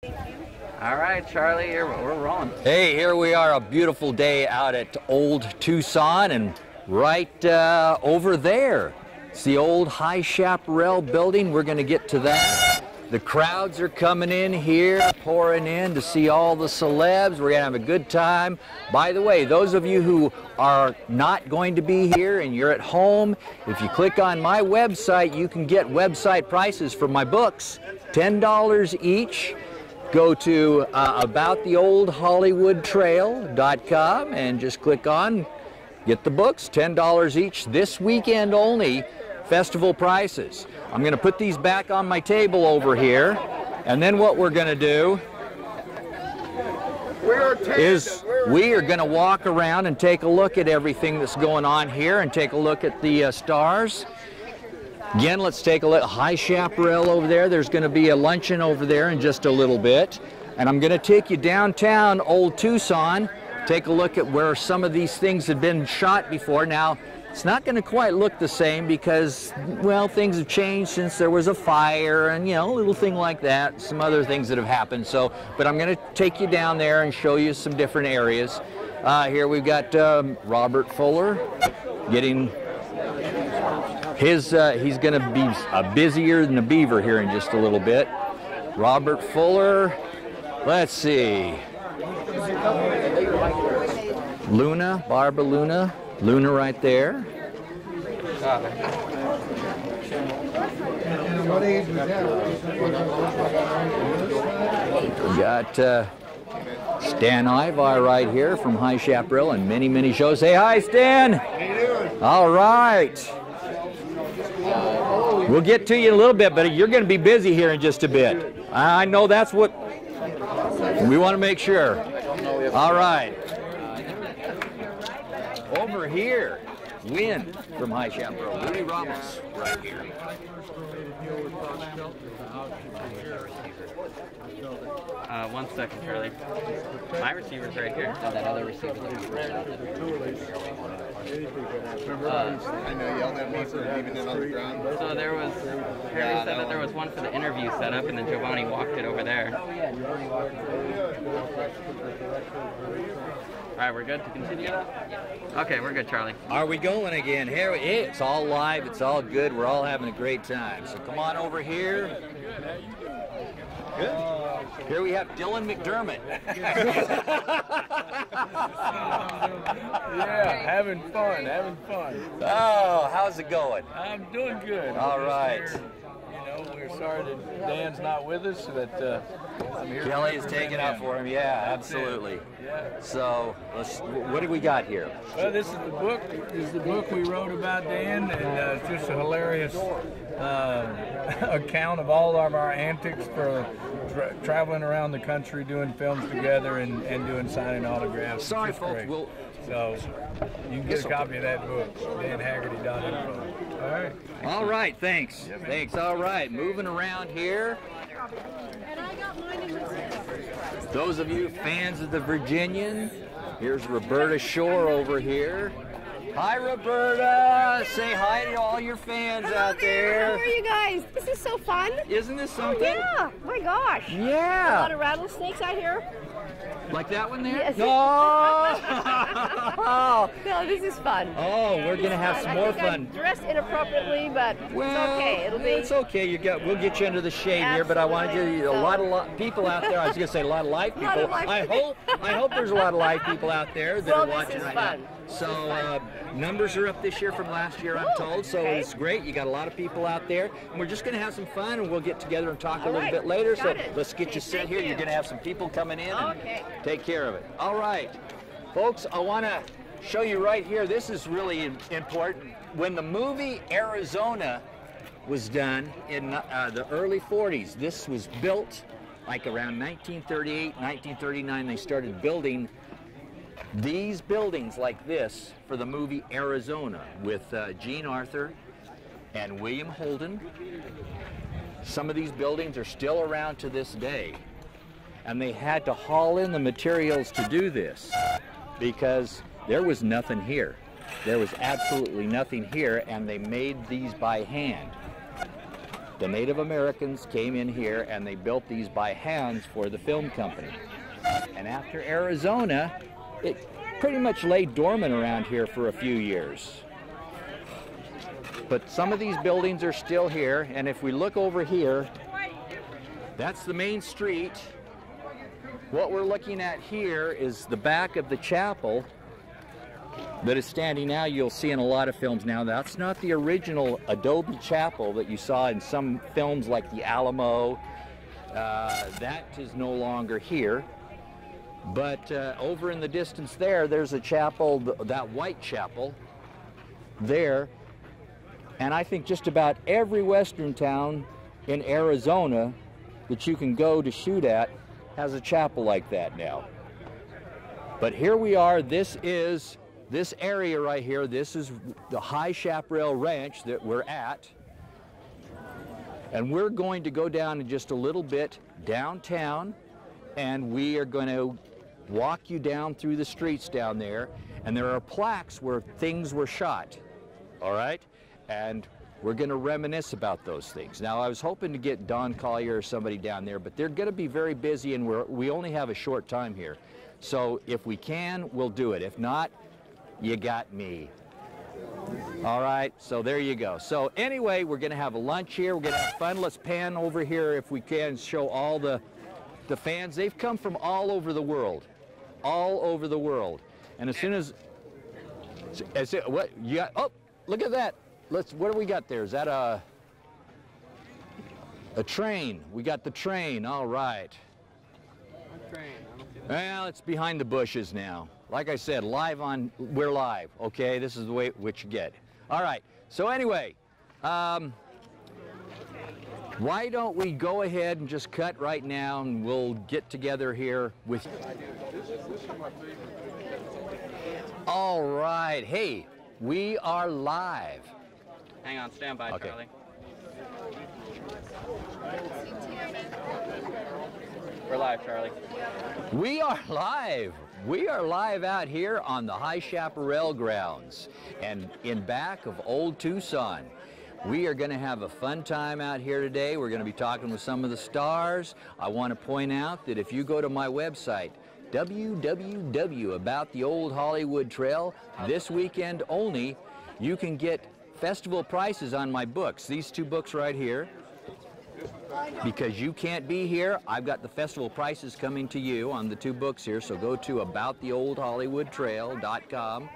All right, Charlie, we're rolling. Hey, here we are, a beautiful day out at old Tucson, and right over there, it's the old High Chaparral building. We're going to get to that. The crowds are coming in here, pouring in to see all the celebs. We're going to have a good time. By the way, those of you who are not going to be here and you're at home, if you click on my website, you can get website prices for my books, $10 each. Go to abouttheoldhollywoodtrail.com and just click on get the books, $10 each, this weekend only, festival prices. I'm going to put these back on my table over here, and then what we're going to do is we are going to walk around and take a look at everything that's going on here and take a look at the stars. Again, let's take a look. High Chaparral over there. There's going to be a luncheon over there in just a little bit. And I'm going to take you downtown, old Tucson, take a look at where some of these things have been shot before. Now, it's not going to quite look the same because, well, things have changed since there was a fire and, you know, a little thing like that, some other things that have happened. So, but I'm going to take you down there and show you some different areas. Here we've got Robert Fuller getting... he's going to be busier than a beaver here in just a little bit. Robert Fuller, let's see. Luna, Barber Luna right there. We got Stan Ivar right here from High Chaparral and many, many shows. Say hi, Stan. How you doing? All right. We'll get to you in a little bit, but you're going to be busy here in just a bit. I know that's what we want to make sure. All right. Over here, Win from High Chaparral. Rudy Ramos right here. 1 second, Charlie. My receiver's right here. Oh, that other receiver. I know you yelled at me for leaving it on the ground. So there was, Harry said that there was one for the interview set up, and then Giovanni walked it over there. All right, we're good to continue? Okay, we're good, Charlie. Are we going again? Here, it's all live. It's all good. We're all having a great time. So come on over here. Good. Here we have Dylan McDermott. Yeah, having fun. Oh, how's it going? I'm doing good. All right. We're sorry that Dan's not with us, but I'm here. Kelly is taking out for him. Yeah, absolutely. Yeah. So, what do we got here? Well, this is the book. This is the book we wrote about Dan, and it's just a hilarious account of all of our antics for traveling around the country, doing films together, and doing signing autographs. Sorry, folks. So you can get a copy of that book, danhaggerty.info. All right. All right, thanks. Yeah, thanks. All right, moving around here. Those of you fans of the Virginian, here's Roberta Shore over here. Hi, Roberta. Say hi to all your fans out there. How are you guys? This is so fun. Isn't this something? Oh, yeah. My gosh. Yeah. A lot of rattlesnakes out here. Like that one there? Yes. No. No, this is fun. Oh, we're gonna have some more fun. I'm dressed inappropriately, but it's okay. It's okay. We'll get you under the shade here, but I wanted you a lot of people out there. I was gonna say a lot of live people. I hope there's a lot of live people out there that are watching right now. So numbers are up this year from last year, I'm told. So it's great. You got a lot of people out there, and we're just going to have some fun, and we'll get together and talk a little bit later. So let's get you set here. You're going to have some people coming in and take care of it. All right, folks. I want to show you right here. This is really important. When the movie Arizona was done in the early 40s, this was built like around 1938, 1939. They started building these buildings like this for the movie Arizona with Gene Arthur and William Holden. Some of these buildings are still around to this day, and they had to haul in the materials to do this because there was nothing here. There was absolutely nothing here, and they made these by hand. The Native Americans came in here and they built these by hands for the film company. And after Arizona, it pretty much lay dormant around here for a few years. But some of these buildings are still here, and if we look over here, that's the main street. What we're looking at here is the back of the chapel that is standing now. You'll see in a lot of films now. That's not the original Adobe chapel that you saw in some films like The Alamo. That is no longer here. But over in the distance there, there's a chapel, that white chapel there. And I think just about every western town in Arizona that you can go to shoot at has a chapel like that now. But here we are. This area right here. This is the High Chaparral Ranch that we're at. And we're going to go down in just a little bit downtown, and we are going to walk you down through the streets down there. And there are plaques where things were shot. All right? And we're going to reminisce about those things. Now, I was hoping to get Don Collier or somebody down there, but they're going to be very busy, and we only have a short time here. So if we can, we'll do it. If not, you got me. All right, so there you go. So anyway, we're going to have a lunch here. We're going to have fun. Let's pan over here if we can, show all the fans. They've come from all over the world. All over the world. And as soon as what you got, oh, look at that. What do we got there? Is that a train? We got the train. All right. Well, it's behind the bushes now. Like I said, we're live. Okay, this is the way which you get. All right. So anyway, why don't we go ahead and just cut right now, and we'll get together here with. All right. Hey, we are live. Hang on, stand by, okay. Charlie. We're live, Charlie. We are live. We are live out here on the High Chaparral grounds and in back of old Tucson. We are going to have a fun time out here today. We're going to be talking with some of the stars. I want to point out that if you go to my website, www, about the Old Hollywood Trail, this weekend only, you can get festival prices on my books. These two books right here. Because you can't be here, I've got the festival prices coming to you on the two books here. So go to abouttheoldhollywoodtrail.com.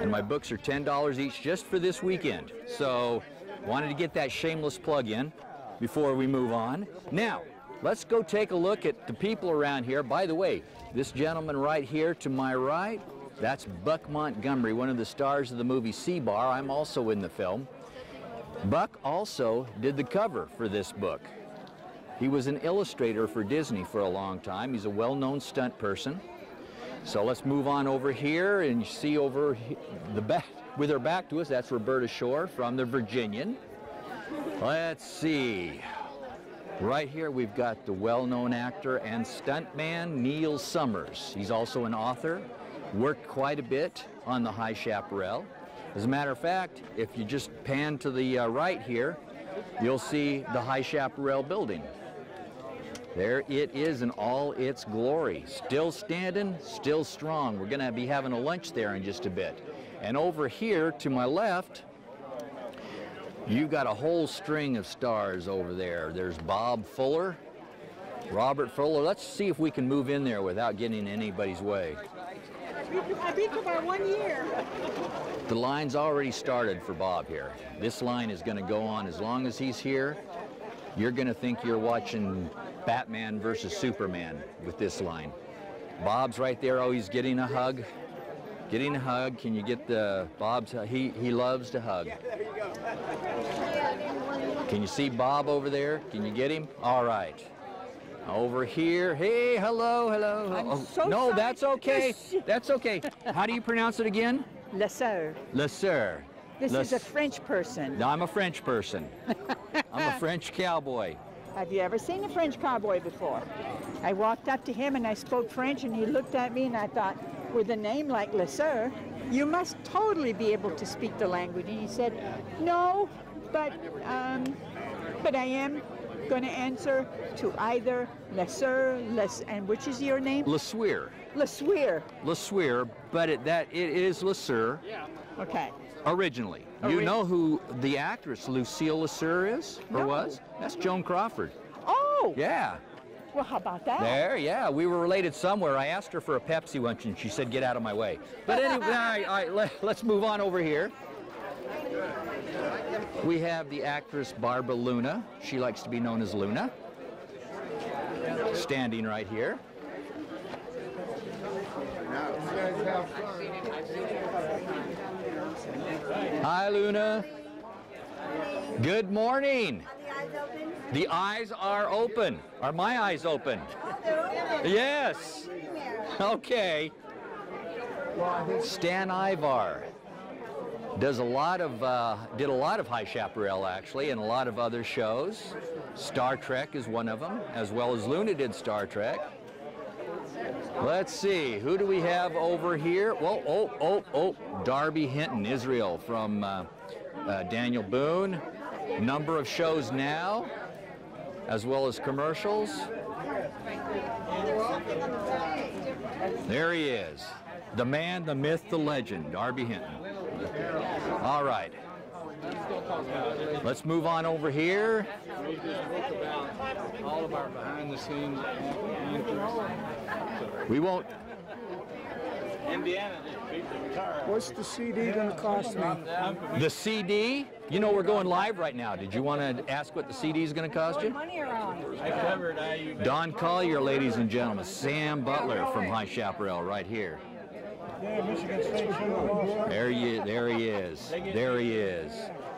And my books are $10 each just for this weekend. So wanted to get that shameless plug in before we move on. Now, let's go take a look at the people around here. By the way, this gentleman right here to my right, that's Buck Montgomery, one of the stars of the movie Sea-Bar. I'm also in the film. Buck also did the cover for this book. He was an illustrator for Disney for a long time. He's a well-known stunt person. So let's move on over here and see over the back, with her back to us, that's Roberta Shore from the Virginian. Let's see. Right here we've got the well-known actor and stuntman Neil Summers. He's also an author, worked quite a bit on the High Chaparral. As a matter of fact, if you just pan to the right here, you'll see the High Chaparral building. There it is in all its glory. Still standing, still strong. We're going to be having a lunch there in just a bit. And over here to my left, you've got a whole string of stars over there. There's Bob Fuller, Robert Fuller. Let's see if we can move in there without getting in anybody's way. I beat you by 1 year. The line's already started for Bob here. This line is going to go on as long as he's here. You're going to think you're watching Batman versus Superman with this line. Bob's right there. Oh, he's getting a hug. Getting a hug. Can you get the Bob's? He loves to hug. Can you see Bob over there? Can you get him? All right. Over here. Hey, hello, hello. I'm so no, sorry. that's okay. That's okay. How do you pronounce it again? Le Sœur. Le Sœur. This is a French person. No, I'm a French person. I'm a French cowboy. Have you ever seen a French cowboy before? I walked up to him and I spoke French and he looked at me and I thought, with a name like Le Sœur, you must totally be able to speak the language. And he said, no, but but I am going to answer to either Lesser, and which is your name? LeSueur. LeSueur. LeSueur, but it is LeSueur. Okay. Originally. You know who the actress Lucille LeSueur is, or was? That's Joan Crawford. Oh! Yeah. Well, how about that? There, yeah. We were related somewhere. I asked her for a Pepsi once, and she said, "Get out of my way." But anyway, let's move on over here. We have the actress Barbara Luna. She likes to be known as Luna. Standing right here. Hi, Luna. Good morning. The eyes are open. Are my eyes open? Yes. Okay. Stan Ivar does did a lot of High Chaparral actually, and a lot of other shows. Star Trek is one of them, as well as Luna did Star Trek. Let's see, who do we have over here? Oh, Darby Hinton, Israel, from Daniel Boone. Number of shows now, as well as commercials. There he is, the man, the myth, the legend, Darby Hinton. All right, let's move on over here. All of our behind-the-scenes We won't. Indiana. What's the CD going to cost me? The CD? You know, we're going live right now. Did you want to ask what the CD is going to cost you? I covered IU. Don Collier, ladies and gentlemen. Sam Butler from High Chaparral right here. Yeah, Michigan State show. There he is. There he is.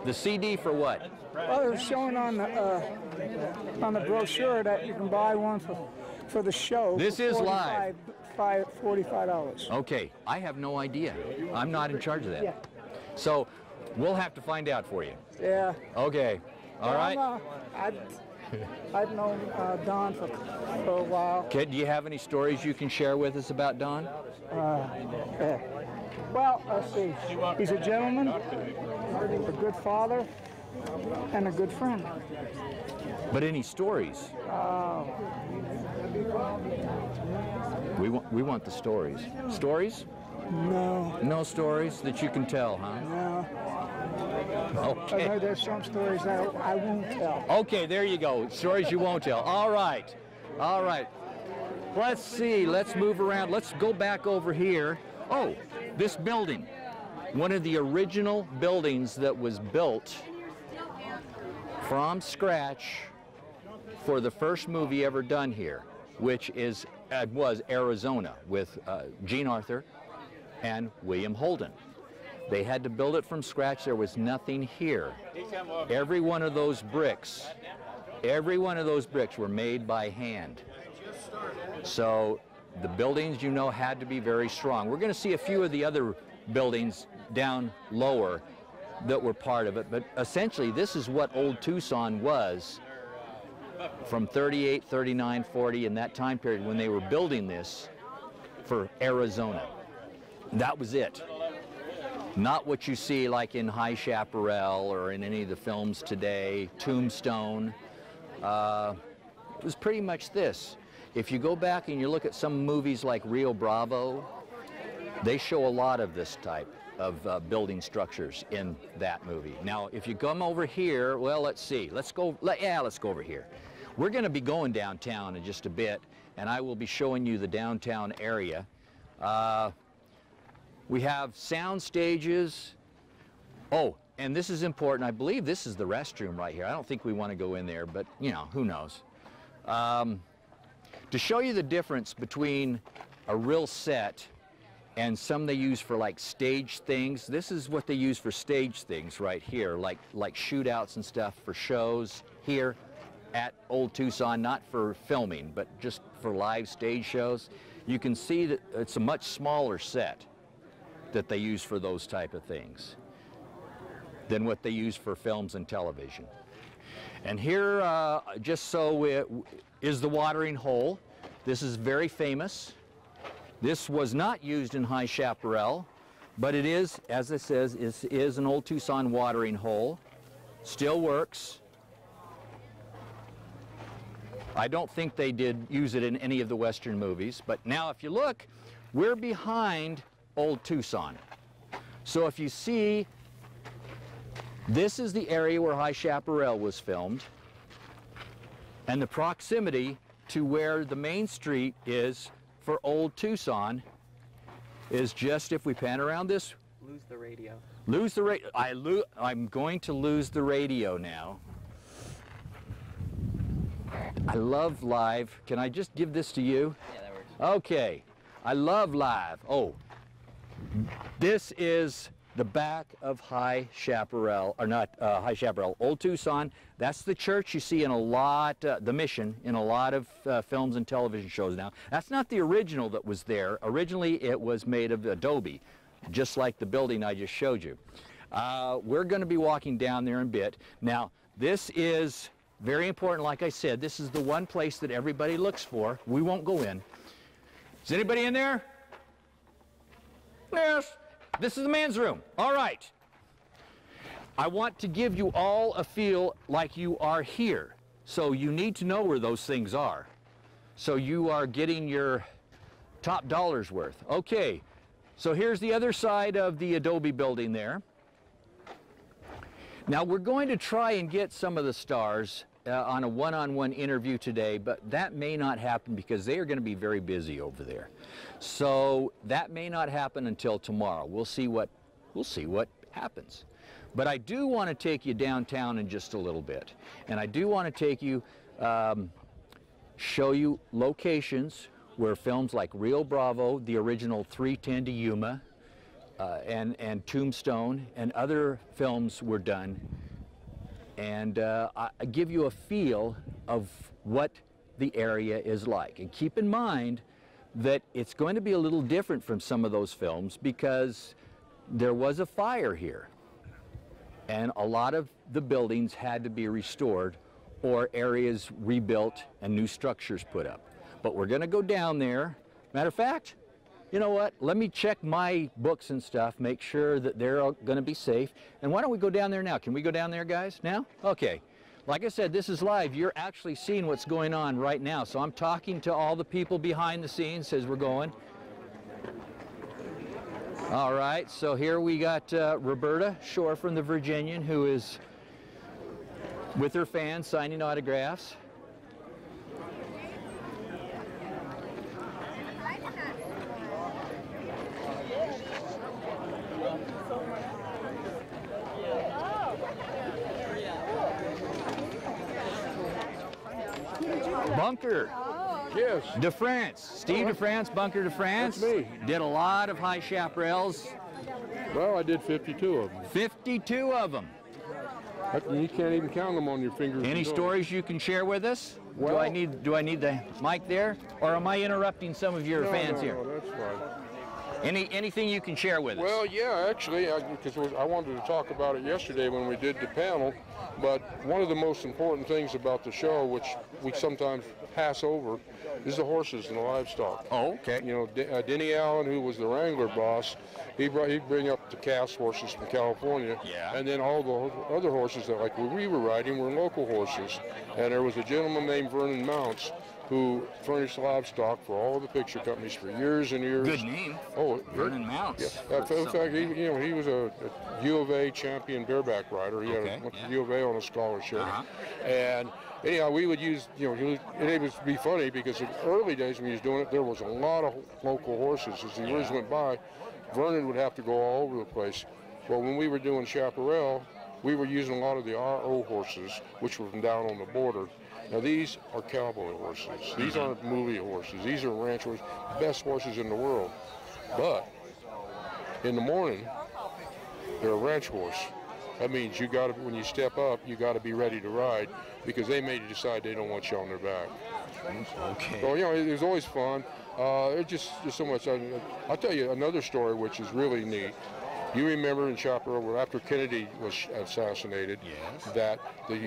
The CD for what? Well, they're showing on the brochure that you can buy one for the show. This is live. $45. Okay, I have no idea. I'm not in charge of that. Yeah. So we'll have to find out for you. Yeah. Okay. All right. I've known Don for a while. Okay, do you have any stories you can share with us about Don? Yeah. Well, let's see. He's a gentleman, a good father, and a good friend. But any stories? We want the stories. Stories? No. No stories that you can tell, huh? No. Okay. I heard there's some stories that I won't tell. Okay, there you go. Stories you won't tell. All right. All right. Let's see. Let's move around. Let's go back over here. Oh, this building. One of the original buildings that was built from scratch for the first movie ever done here, which was Arizona with Gene Arthur and William Holden. They had to build it from scratch. There was nothing here. Every one of those bricks were made by hand. So the buildings, you know, had to be very strong. We're going to see a few of the other buildings down lower that were part of it, but essentially this is what old Tucson was from 38, 39, 40, in that time period when they were building this for Arizona. That was it. Not what you see like in High Chaparral or in any of the films today, Tombstone. It was pretty much this. If you go back and you look at some movies like Rio Bravo, they show a lot of this type of building structures in that movie. Now, if you come over here, well, let's see. Let's go over here. We're going to be going downtown in just a bit, and I will be showing you the downtown area. We have sound stages. Oh, and this is important. I believe this is the restroom right here. I don't think we want to go in there, but, you know, who knows. To show you the difference between a real set and some they use for like stage things, this is what they use for stage things right here, like shootouts and stuff for shows here at Old Tucson, not for filming, but just for live stage shows. You can see that it's a much smaller set that they use for those type of things than what they use for films and television. And here, just so is the watering hole. This is very famous. This was not used in High Chaparral, but it is, as it says, is an Old Tucson watering hole. Still works. I don't think they did use it in any of the Western movies, but now if you look, we're behind old Tucson. So if you see, this is the area where High Chaparral was filmed, and the proximity to where the main street is for old Tucson is just, if we pan around this. Lose the radio. Lose the radio. I'm going to lose the radio now. I love live. Can I just give this to you? Yeah, that works. Okay. I love live. Oh, this is the back of High Chaparral, or not High Chaparral, Old Tucson. That's the church you see in a lot, the Mission, in a lot of films and television shows now. That's not the original that was there. Originally it was made of Adobe, just like the building I just showed you. We're going to be walking down there in a bit. Now, this is very important. Like I said, this is the one place that everybody looks for. We won't go in. Is anybody in there? Yes. This is the man's room. All right. I want to give you all a feel like you are here. So you need to know where those things are. So you are getting your top dollar's worth. Okay. So here's the other side of the Adobe building there. Now we're going to try and get some of the stars on a one-on-one interview today, but that may not happen because they are going to be very busy over there. So that may not happen until tomorrow. We'll see what happens. But I do want to take you downtown in just a little bit, and I do want to take you, show you locations where films like Rio Bravo, the original 310 to Yuma, and Tombstone, and other films were done, and I give you a feel of what the area is like. And keep in mind that it's going to be a little different from some of those films because there was a fire here, and a lot of the buildings had to be restored or areas rebuilt and new structures put up. But we're going to go down there. Matter of fact, you know what? Let me check my books and stuff, make sure that they're going to be safe. And why don't we go down there now? Can we go down there, guys, now? Okay. Like I said, this is live. You're actually seeing what's going on right now. So I'm talking to all the people behind the scenes as we're going. All right. So here we got Roberta Shore from the Virginian, who is with her fans signing autographs. Bunker. Yes. De France. Steve De France, Bunker De France. That's me. Did a lot of High Chaparrals. Well, I did 52 of them. 52 of them. You can't even count them on your fingers. Any stories you can share with us? Well, do I need the mic there? Or am I interrupting some of your fans here? No, that's fine. Anything you can share with us? Well, yeah, actually, because I wanted to talk about it yesterday when we did the panel, but one of the most important things about the show, which we sometimes pass over, is the horses and the livestock. Oh, okay. You know, Denny Allen, who was the Wrangler boss, he'd bring up the cast horses from California, yeah. And then all the other horses that like we were riding were local horses. And there was a gentleman named Vernon Mounts who furnished livestock for all the picture companies for years and years. Good name. Oh, Vernon Mounts. Yeah. In fact, he was a U of A champion bareback rider. He went to U of A on a scholarship. And anyhow, we would use, and it would be funny because in the early days when he was doing it, there was a lot of local horses. As the years went by, Vernon would have to go all over the place. Well, when we were doing Chaparral, we were using a lot of the RO horses, which were from down on the border. Now these are cowboy horses. These aren't movie horses. These are ranch horses, best horses in the world. But in the morning, they're a ranch horse. That means when you step up, you got to be ready to ride because they may decide they don't want you on their back. Okay. So it was always fun. It's just so much. I'll tell you another story which is really neat. You remember in Chaparral, after Kennedy was assassinated, yes, that the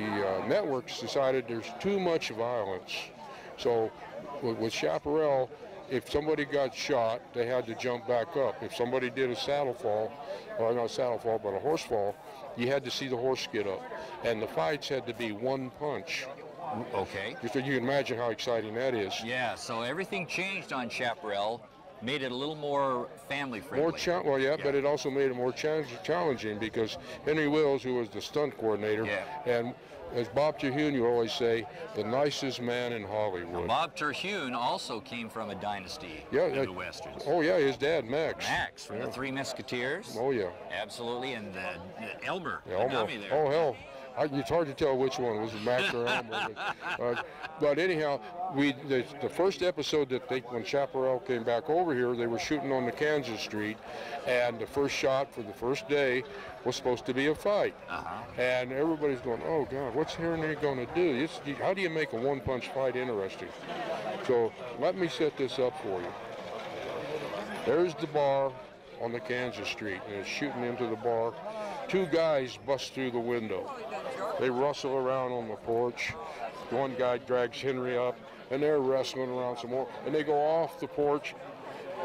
networks decided there's too much violence. So with Chaparral, if somebody got shot, they had to jump back up. If somebody did a saddle fall, or not a saddle fall, but a horse fall, you had to see the horse get up. And the fights had to be one punch. Okay. So you can imagine how exciting that is. Yeah, so everything changed on Chaparral, made it a little more family friendly. Well, yeah, but it also made it more challenging because Henry Wills, who was the stunt coordinator, and as Bob Terhune, you always say, the nicest man in Hollywood. Now, Bob Terhune also came from a dynasty in the Westerns. Oh, yeah, his dad, Max. Max, from the Three Musketeers. Oh, yeah. Absolutely, and Elmer. Elmer. Oh, hell. It's hard to tell which one was Max or Elmer. But anyhow, the first episode that when Chaparral came back over here, they were shooting on the Kansas Street, and the first shot for the first day was supposed to be a fight. And everybody's going, oh God, what's Henry going to do? How do you make a one-punch fight interesting? So let me set this up for you. There's the bar on the Kansas Street, and it's shooting into the bar. Two guys bust through the window. They rustle around on the porch. One guy drags Henry up, and they're wrestling around some more. And they go off the porch,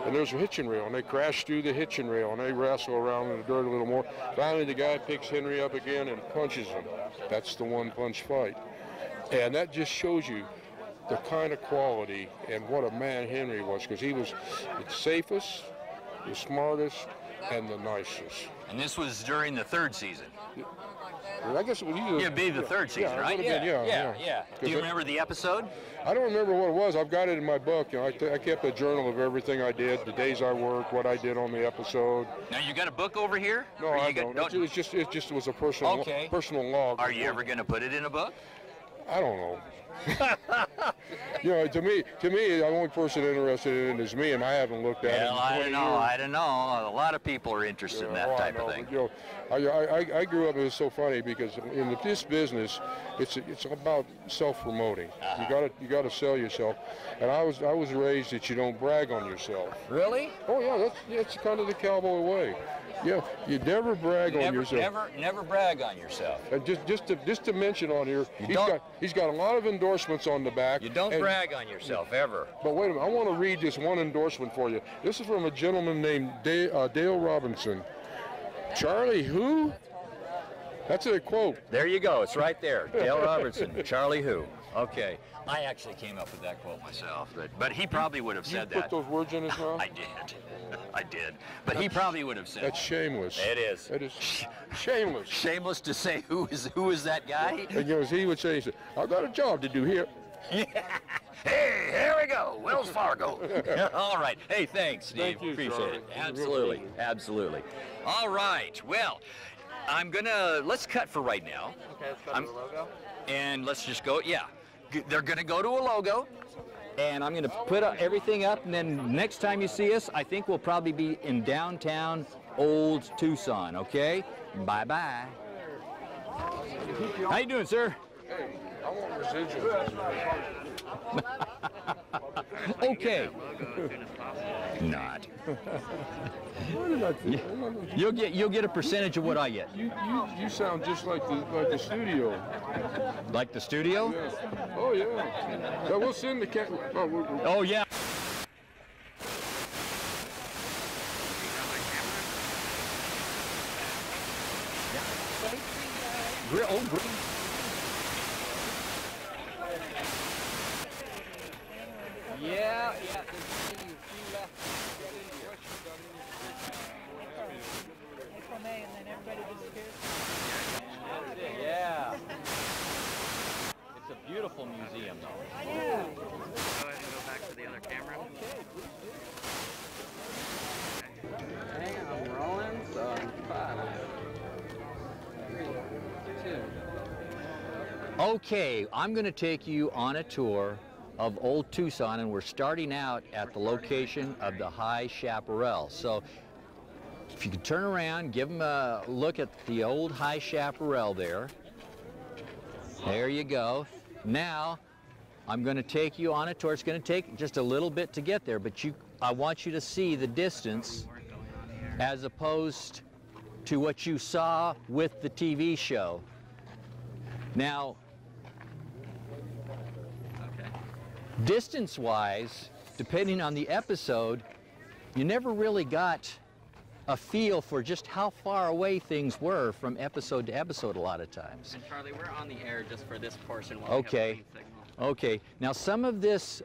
and there's a hitching rail, and they crash through the hitching rail, and they wrestle around in the dirt a little more. Finally, the guy picks Henry up again and punches him. That's the one-punch fight. And that just shows you the kind of quality and what a man Henry was, because he was the safest, the smartest, and the nicest. And this was during the third season. I guess it was either. It'd be the third season, right? Yeah. Do you remember the episode? I don't remember what it was. I've got it in my book. You know, I kept a journal of everything I did, the days I worked, what I did on the episode. Now you got a book over here? No, I don't. It just was a personal log. Are you ever going to put it in a book? I don't know. You know, to me, the only person interested in it is me, and I haven't looked at it in 20 years. I don't know. A lot of people are interested in that type of thing. But, you know, I grew up, and it's so funny because in this business, it's about self-promoting. You gotta sell yourself, and I was raised that you don't brag on yourself. Really? Oh yeah, that's kind of the cowboy way. Yeah, you never brag on yourself. Never brag on yourself. And just to mention on here, he's got a lot of endorsements on the back. You don't brag on yourself ever. But wait a minute, I want to read this one endorsement for you. This is from a gentleman named Dale Robinson. Charlie who? That's a quote. There you go. It's right there. Dale Robertson. Charlie who? Okay. I actually came up with that quote myself, but he probably would have said that. You put those words in his mouth? I did. But he probably would have said that's shameless. It is. It is shameless. Shameless to say who is that guy? And, you know, he would say, I've got a job to do here. Yeah. Hey, here we go. Wells Fargo. All right. Hey, thanks, Steve. Thank you, appreciate Charlie. it. Absolutely. Absolutely. All right. Well, let's cut for right now. Okay, let's go to the logo. And let's just go, they're going to go to a logo, and I'm going to put everything up, and then next time you see us, I think we'll probably be in downtown Old Tucson, okay? Bye-bye. How you doing, sir? Hey, I want residuals. Okay. Not. You'll get a percentage of what I get. You sound just like the studio. Like the studio? Yeah. Oh yeah. We'll send the cat. Oh yeah. Yeah. Yeah. It's a beautiful museum, though. Yeah. Go ahead and go back to the other camera. Okay, I'm rolling, so I'm 5, 3, 2. Okay, I'm going to take you on a tour of Old Tucson, and we're starting out at the location of the High Chaparral. So if you could turn around, give them a look at the old High Chaparral there. There you go. Now, I'm going to take you on a tour. It's going to take just a little bit to get there, but I want you to see the distance as opposed to what you saw with the TV show. Now, distance-wise, depending on the episode, you never really got a feel for just how far away things were from episode to episode a lot of times. And Charlie, we're on the air just for this portion while Okay. we have the green signal. Okay. Now some of this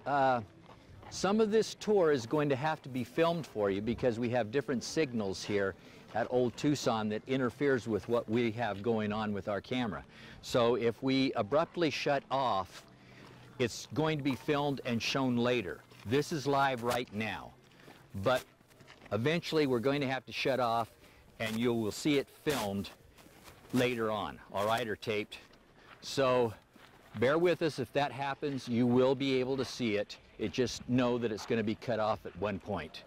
tour is going to have to be filmed for you because we have different signals here at Old Tucson that interferes with what we have going on with our camera. So if we abruptly shut off, it's going to be filmed and shown later. This is live right now, but eventually we're going to have to shut off and you will see it filmed later on, all right, or taped. So bear with us. If that happens, you will be able to see it. Just know that it's going to be cut off at one point.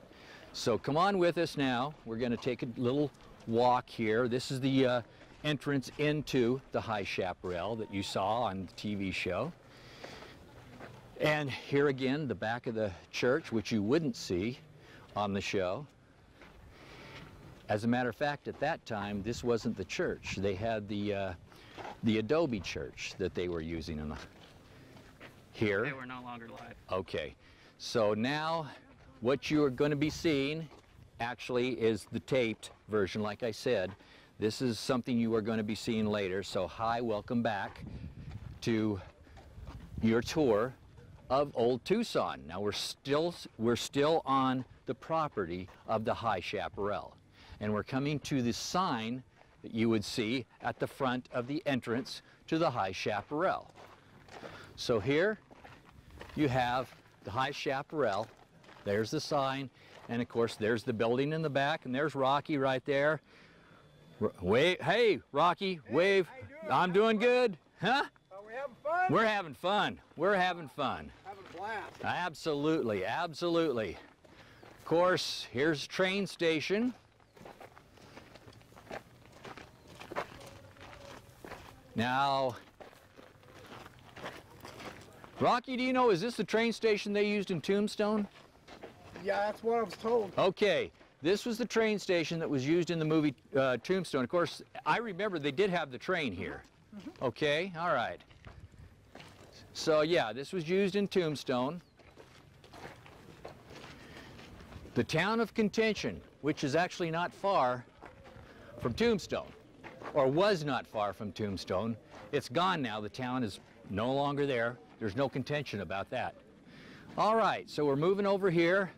So come on with us now. We're going to take a little walk here. This is the entrance into the High Chaparral that you saw on the TV show. And here again, the back of the church, which you wouldn't see on the show. As a matter of fact, at that time, this wasn't the church. They had the Adobe church that they were using in the here. Okay, we're no longer live. Okay, so now what you are going to be seeing actually is the taped version, like I said. This is something you are going to be seeing later. So hi, welcome back to your tour of Old Tucson. Now we're still on the property of the High Chaparral. And we're coming to the sign that you would see at the front of the entrance to the High Chaparral. So here you have the High Chaparral. There's the sign, and of course there's the building in the back, and there's Rocky right there. Wave, hey Rocky, wave. I'm doing good, huh? Are we having fun? We're having fun. We're having fun. Having a blast. Absolutely, absolutely. Of course, here's the train station. Now, Rocky, do you know, is this the train station they used in Tombstone? Yeah, that's what I was told. Okay, this was the train station that was used in the movie Tombstone. Of course, I remember they did have the train here. Okay, all right. So yeah, this was used in Tombstone. The town of Contention, which is actually not far from Tombstone, or was not far from Tombstone. It's gone now. The town is no longer there. There's no contention about that. All right, so we're moving over here.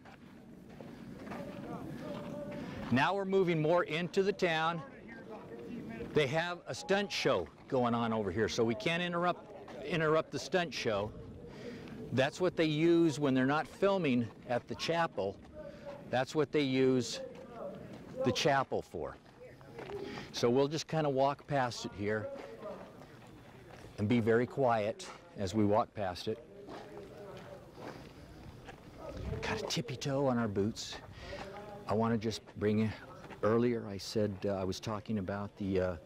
Now we're moving more into the town. They have a stunt show going on over here, so we can't interrupt the stunt show. That's what they use when they're not filming at the chapel. That's what they use the chapel for. So we'll just kind of walk past it here and be very quiet as we walk past it. Got a tippy toe on our boots. I want to just bring in, earlier I said I was talking about the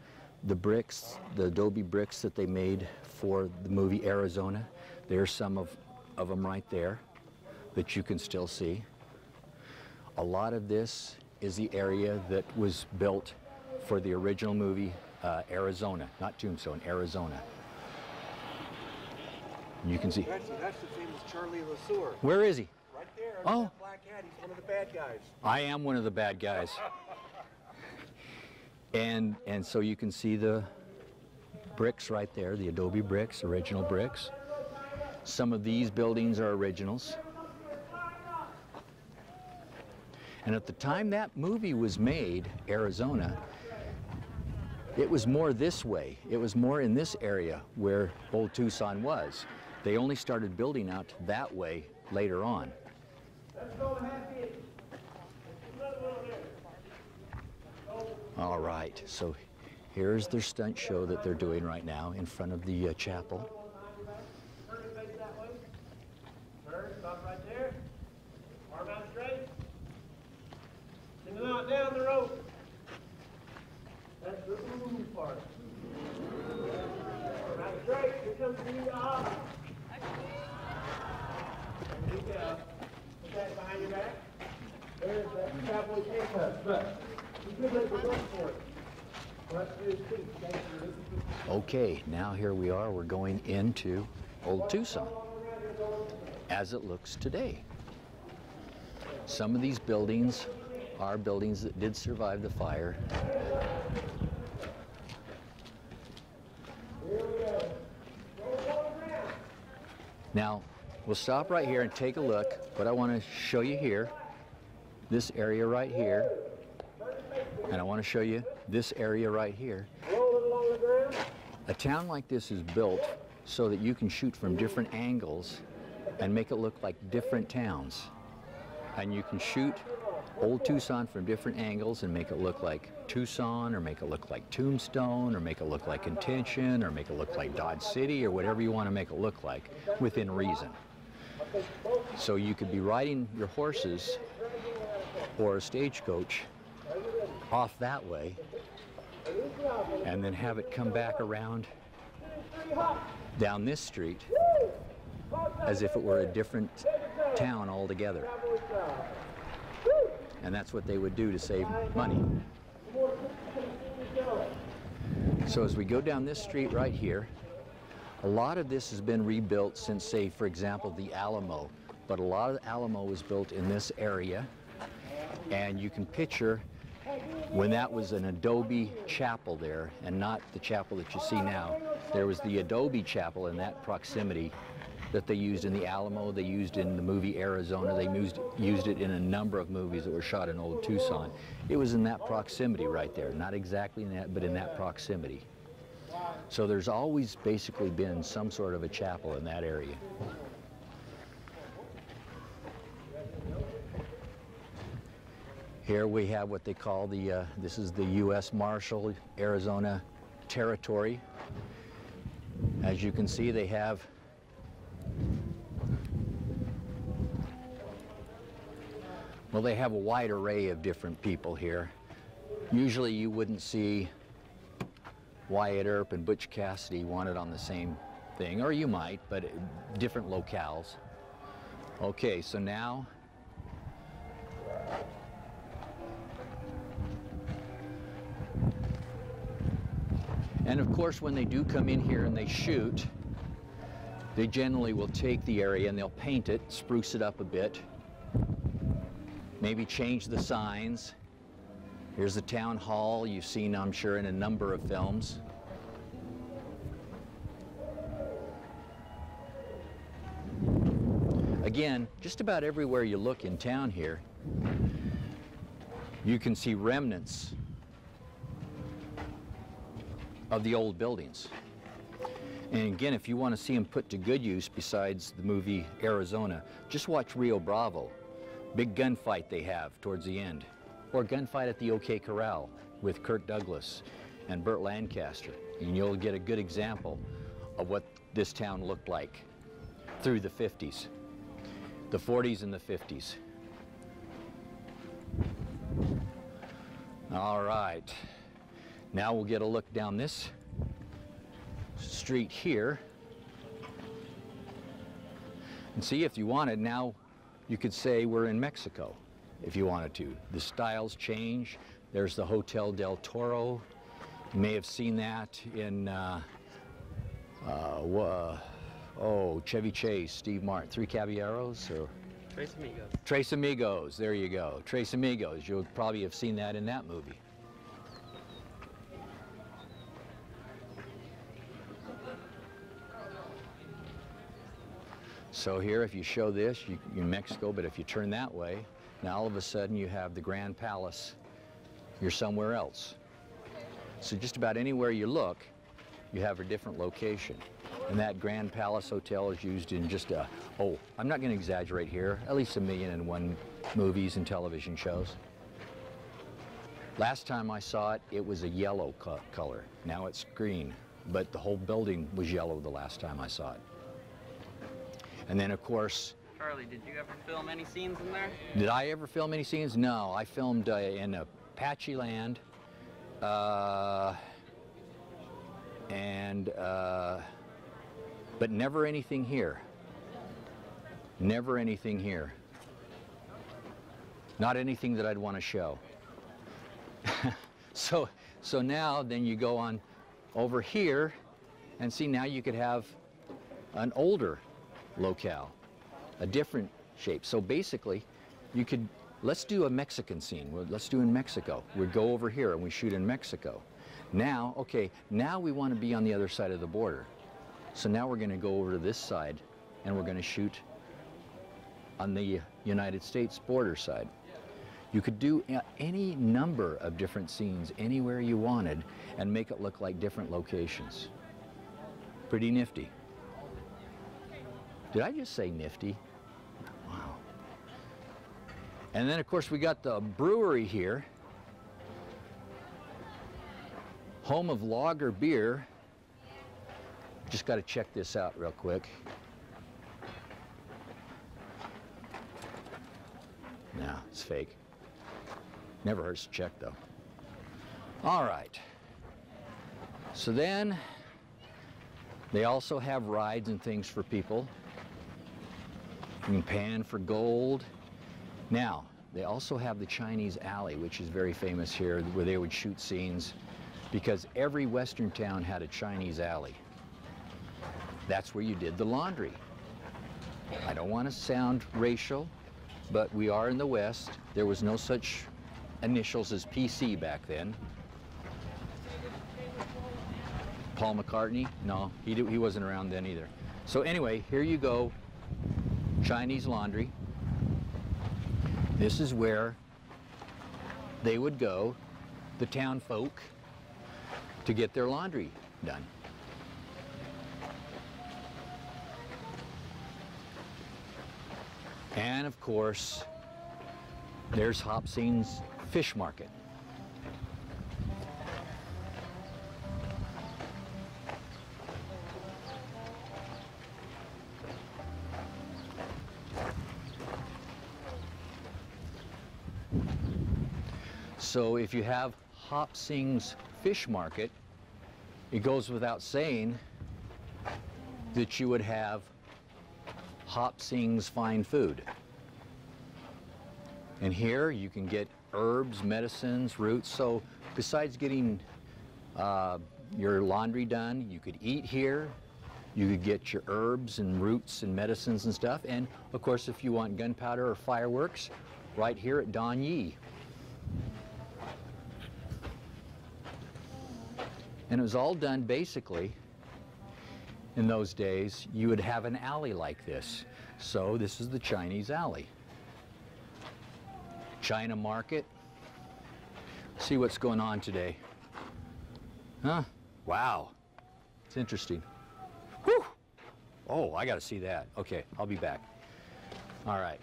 bricks, the Adobe bricks that they made for the movie Arizona. There's some of them right there that you can still see. A lot of this is the area that was built for the original movie Arizona, not Tombstone, Arizona. You can see. That's the famous Charlie LeSueur. Where is he? Right there. Oh. That black hat. He's one of the bad guys. I am one of the bad guys. And so you can see the bricks right there, the Adobe bricks, original bricks. Some of these buildings are originals. And at the time that movie was made, Arizona, it was more this way. It was more in this area where Old Tucson was. They only started building out that way later on. All right, so here's their stunt show that they're doing right now in front of the chapel. Stop right there. Arm out straight. Send them out down the rope. That's the ooh part. Arm out straight. Here comes the ah. There you go. Put that behind your back. There's that cowboy handcuffs. But you could let the rope for it. Let's do his feet. Okay, now here we are. We're going into Old Tucson as it looks today. Some of these buildings are buildings that did survive the fire. Now, we'll stop right here and take a look. What I want to show you here, this area right here, and I want to show you this area right here. A town like this is built so that you can shoot from different angles and make it look like different towns. And you can shoot old Tucson from different angles and make it look like Tucson, or make it look like Tombstone, or make it look like Contention, or make it look like Dodge City, or whatever you want to make it look like, within reason. So you could be riding your horses or a stagecoach off that way, and then have it come back around down this street as if it were a different town altogether. And that's what they would do to save money. So as we go down this street right here, a lot of this has been rebuilt since, say, for example, the Alamo. But a lot of the Alamo was built in this area. And you can picture when that was an Adobe chapel there, and not the chapel that you see now. There was the Adobe chapel in that proximity that they used in the Alamo, they used in the movie Arizona, they used it in a number of movies that were shot in old Tucson. It was in that proximity right there, not exactly in that, but in that proximity. So there's always basically been some sort of a chapel in that area. Here we have what they call the, this is the U.S. Marshall, Arizona Territory. As you can see, they have they have a wide array of different people here. Usually you wouldn't see Wyatt Earp and Butch Cassidy wanted on the same thing, or you might, but different locales. Okay, so now and of course when they do come in here and they shoot, they generally will take the area and they'll paint it, spruce it up a bit, maybe change the signs. Here's the town hall you've seen, I'm sure, in a number of films. Again, just about everywhere you look in town here, you can see remnants of the old buildings. And again, if you want to see them put to good use besides the movie Arizona, just watch Rio Bravo. Big gunfight they have towards the end. Or gunfight at the OK Corral with Kirk Douglas and Burt Lancaster. And you'll get a good example of what this town looked like through the 50s, the 40s and the 50s. All right, now we'll get a look down this street here and see, if you wanted, now you could say we're in Mexico if you wanted to. The styles change. There's the Hotel Del Toro. You may have seen that in Chevy Chase, Steve Martin, Three Caballeros, or Tres Amigos. Tres Amigos, there you go. Tres Amigos, you'll probably have seen that in that movie. So here, if you show this, you're in Mexico, but if you turn that way, now all of a sudden you have the Grand Palace. You're somewhere else. So just about anywhere you look, you have a different location. And that Grand Palace Hotel is used in just a, I'm not going to exaggerate here, at least 1,000,001 movies and television shows. Last time I saw it, it was a yellow color. Now it's green, but the whole building was yellow the last time I saw it. And then, of course... Charlie, did you ever film any scenes in there? Did I ever film any scenes? No, I filmed in Apache land, but never anything here. Never anything here. Not anything that I'd want to show. So now, then you go on over here, and see, now you could have an older locale, a different shape. So basically, you could let's do a Mexican scene. Well, let's do in Mexico. We'd go over here and we shoot in Mexico. Now, okay, now we want to be on the other side of the border. So now we're going to go over to this side and we're going to shoot on the United States border side. You could do any number of different scenes anywhere you wanted and make it look like different locations. Pretty nifty. Did I just say nifty? Wow. And then of course we got the brewery here. Home of lager beer. Just got to check this out real quick. No, it's fake. Never hurts to check though. All right. So then they also have rides and things for people. You can pan for gold. Now, they also have the Chinese Alley, which is very famous here, where they would shoot scenes, because every Western town had a Chinese Alley. That's where you did the laundry. I don't want to sound racial, but we are in the West. There was no such initials as PC back then. Paul McCartney? No, he wasn't around then either. So anyway, here you go, Chinese laundry. This is where they would go, the town folk, to get their laundry done. And of course, there's Hopsing's Fish Market. So if you have Hopsing's Fish Market, it goes without saying that you would have Hopsing's Fine Food. And here you can get herbs, medicines, roots. So besides getting your laundry done, you could eat here. You could get your herbs and roots and medicines and stuff. And of course, if you want gunpowder or fireworks, right here at Don Yi. And it was all done basically, in those days, you would have an alley like this. So this is the Chinese Alley. China Market. See what's going on today. Huh? Wow. It's interesting. Whew! Oh, I got to see that. Okay, I'll be back. All right.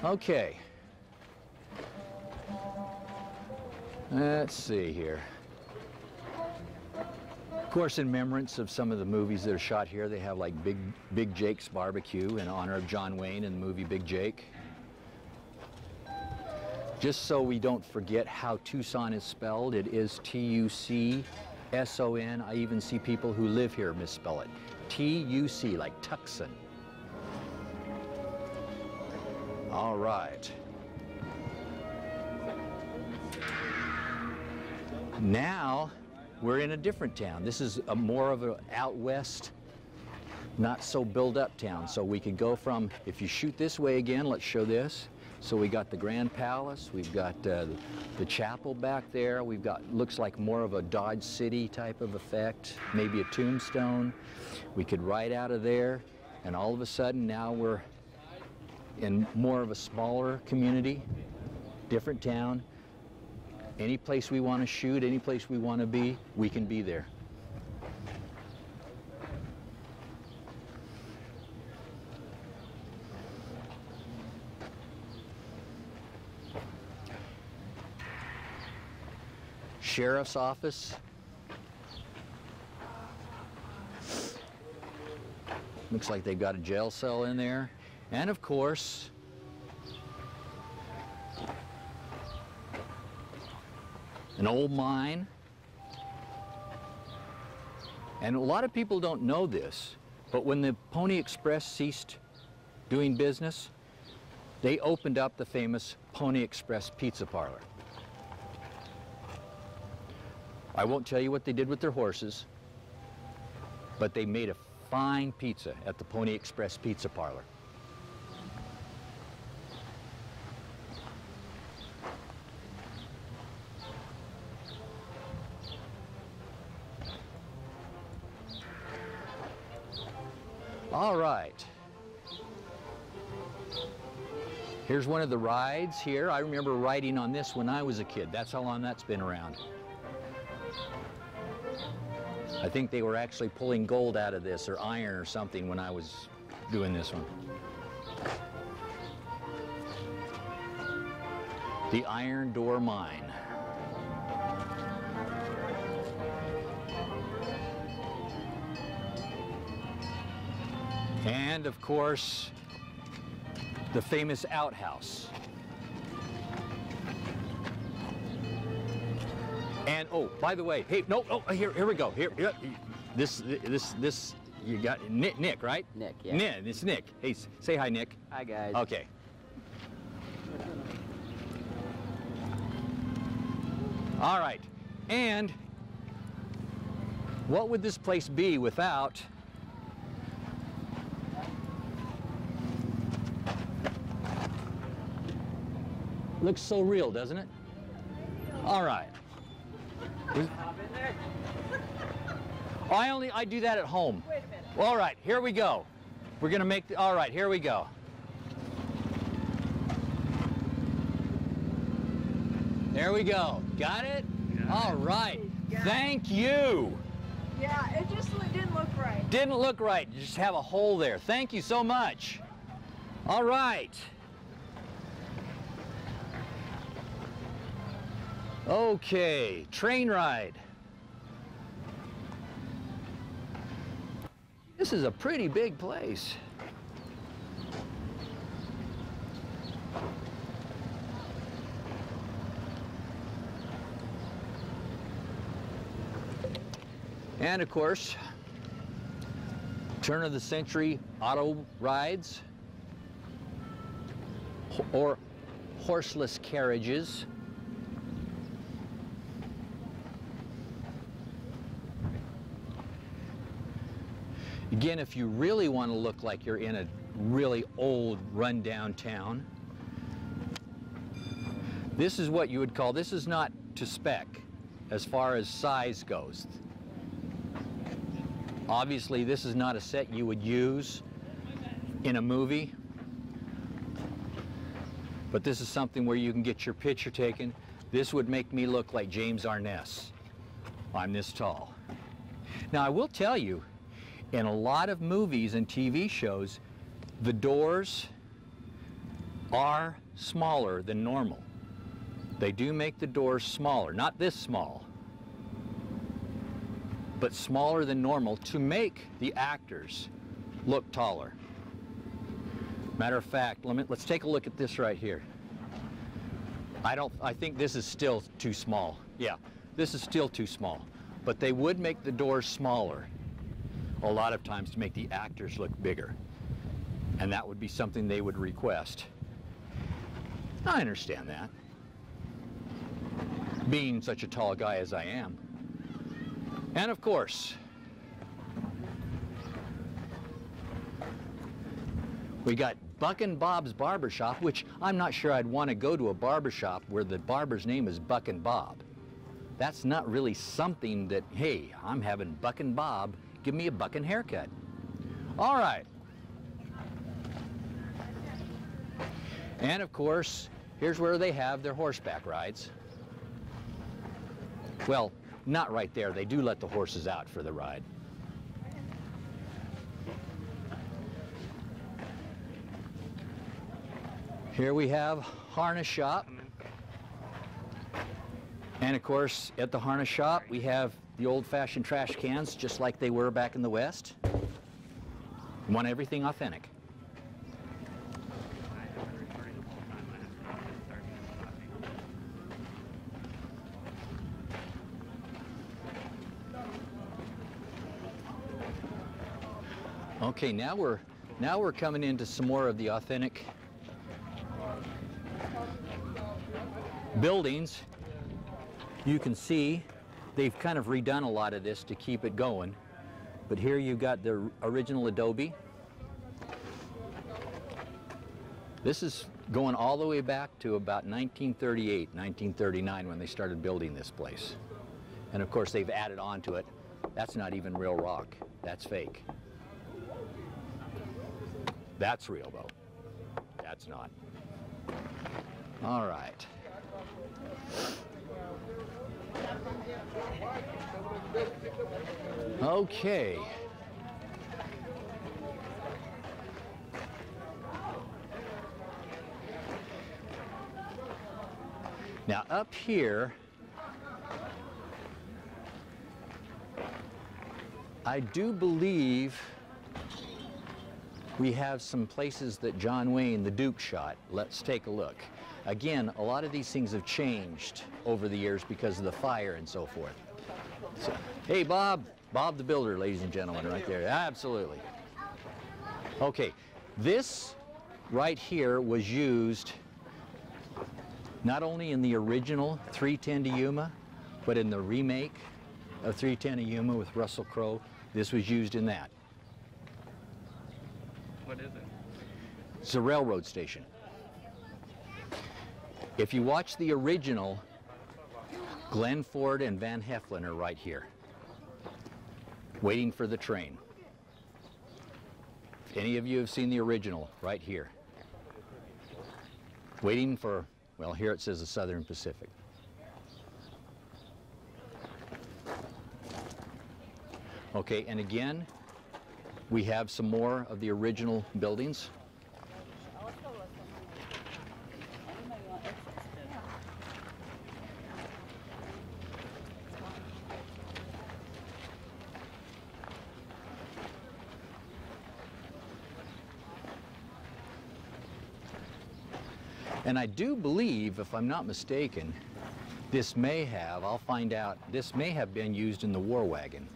Okay. Let's see here. Of course, in remembrance of some of the movies that are shot here, they have like Big Jake's Barbecue in honor of John Wayne in the movie Big Jake. Just so we don't forget how Tucson is spelled, it is T-U-C-S-O-N. I even see people who live here misspell it. T-U-C, like Tucson. All right. Now, we're in a different town. This is a more of an out west, not so built up town. So we could go from, if you shoot this way again, let's show this. So we got the Grand Palace, we've got the chapel back there, we've got, looks like more of a Dodge City type of effect, maybe a tombstone. We could ride out of there, and all of a sudden now we're in more of a smaller community, different town. Any place we want to shoot, any place we want to be, we can be there. Sheriff's office. Looks like they've got a jail cell in there. And of course, an old mine. And a lot of people don't know this, but when the Pony Express ceased doing business, they opened up the famous Pony Express Pizza Parlor. I won't tell you what they did with their horses, but they made a fine pizza at the Pony Express Pizza Parlor. All right. Here's one of the rides here. I remember riding on this when I was a kid. That's how long that's been around. I think they were actually pulling gold out of this, or iron or something, when I was doing this one. The Iron Door Mine. And of course, the famous outhouse. And oh, by the way, hey, no, here we go. Here, this, you got Nick, right? Nick, yeah. Nick, it's Nick. Hey, say hi, Nick. Hi, guys. Okay. All right, and what would this place be without looks so real, doesn't it? All right. I do that at home. Wait a minute. All right, here we go. We're gonna make the, all right, here we go. There we go. Got it? All right. Thank you. Yeah, it just didn't look right. Didn't look right. You just have a hole there. Thank you so much. All right. Okay, train ride. This is a pretty big place. And of course, turn of the century auto rides or horseless carriages. Again, if you really want to look like you're in a really old, run-down town, this is what you would call, this is not to spec as far as size goes. Obviously, this is not a set you would use in a movie, but this is something where you can get your picture taken. This would make me look like James Arness. I'm this tall. Now, I will tell you, in a lot of movies and TV shows, the doors are smaller than normal. They do make the doors smaller, not this small, but smaller than normal to make the actors look taller. Matter of fact, let's take a look at this right here. I think this is still too small. Yeah, this is still too small, but they would make the doors smaller a lot of times to make the actors look bigger. And that would be something they would request. I understand that, being such a tall guy as I am. And of course, we got Buck and Bob's Barbershop, which I'm not sure I'd want to go to a barbershop where the barber's name is Buck and Bob. That's not really something that, hey, I'm having Buck and Bob, give me a bucking haircut. All right. And of course, here's where they have their horseback rides. Well, not right there. They do let the horses out for the ride. Here we have harness shop. And of course, at the harness shop, we have the old-fashioned trash cans, just like they were back in the West. We want everything authentic. Okay, now we're coming into some more of the authentic buildings. You can see they've kind of redone a lot of this to keep it going. But here you've got the original Adobe. This is going all the way back to about 1938, 1939 when they started building this place. And of course they've added on to it. That's not even real rock, that's fake. That's real, though. That's not. All right. Okay. Now up here, I do believe we have some places that John Wayne, the Duke, shot. Let's take a look. Again, a lot of these things have changed over the years because of the fire and so forth. So, hey, Bob. Bob the Builder, ladies and gentlemen, right there. Absolutely. Okay, this right here was used not only in the original 310 to Yuma, but in the remake of 310 to Yuma with Russell Crowe. This was used in that. What is it? It's a railroad station. If you watch the original, Glenn Ford and Van Heflin are right here, waiting for the train. If any of you have seen the original, right here, waiting for, well, here it says the Southern Pacific. Okay, and again, we have some more of the original buildings. And I do believe, if I'm not mistaken, this may have, I'll find out, this may have been used in the War Wagon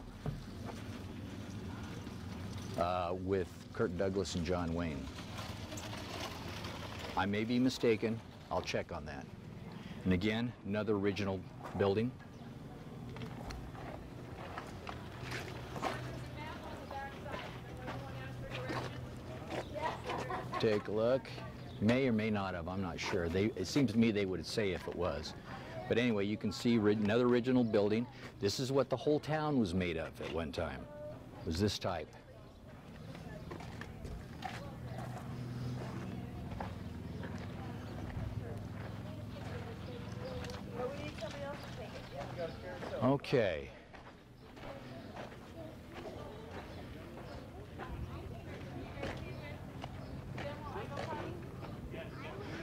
with Kirk Douglas and John Wayne. I may be mistaken. I'll check on that. And again, another original building. Take a look. May or may not have, I'm not sure. It seems to me they would say if it was. But anyway, you can see another original building. This is what the whole town was made of at one time, was this type. Okay.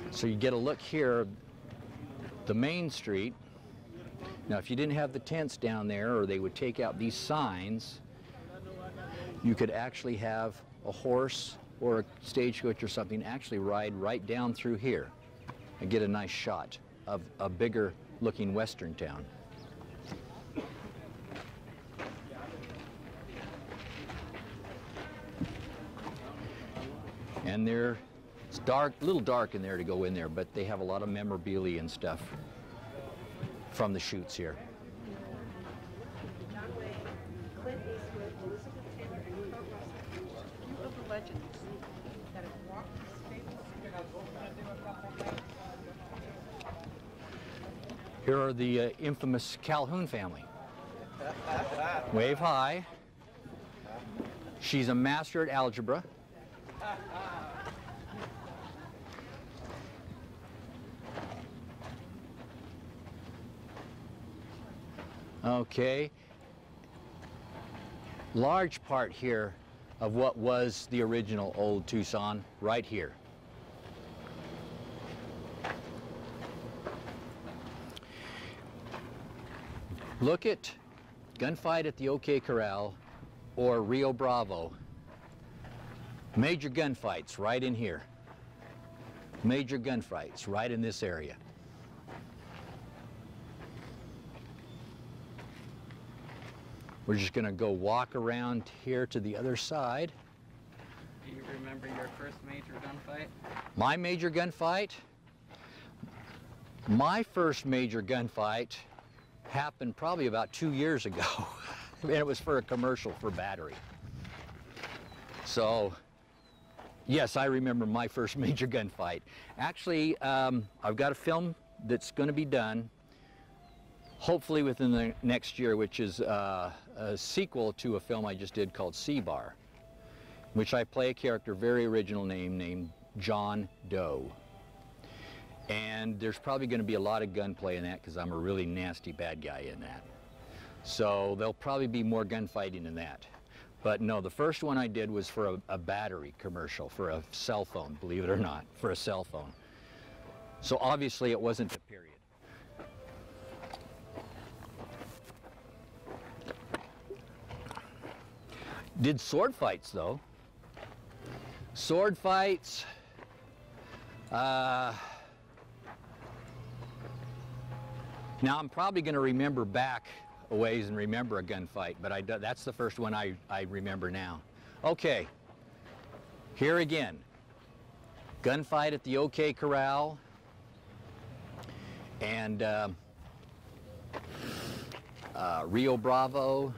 So you get a look here, the main street. Now if you didn't have the tents down there, or they would take out these signs, you could actually have a horse or a stagecoach or something actually ride right down through here and get a nice shot of a bigger looking western town. And it's dark, a little dark in there to go in there, but they have a lot of memorabilia and stuff from the shoots here. Here are the infamous Calhoun family. Wave high. She's a master at algebra. Okay. Large part here of what was the original old Tucson, right here. Look at gunfight at the OK Corral or Rio Bravo. Major gunfights right in here. Major gunfights right in this area. We're just going to go walk around here to the other side. Do you remember your first major gunfight? My major gunfight? My first major gunfight happened probably about 2 years ago. And it was for a commercial for Battery. So, yes, I remember my first major gunfight. Actually, I've got a film that's going to be done hopefully within the next year, which is a sequel to a film I just did called C-Bar. which I play a character, very original name, named John Doe. And there's probably going to be a lot of gunplay in that because I'm a really nasty bad guy in that. So there'll probably be more gunfighting in that. But no, the first one I did was for a battery commercial, for a cell phone, believe it or not, for a cell phone. So obviously it wasn't a period. Did sword fights though. Sword fights, now I'm probably going to remember back a ways and remember a gunfight, but that's the first one I remember now. Okay, here again, gunfight at the OK Corral, and Rio Bravo.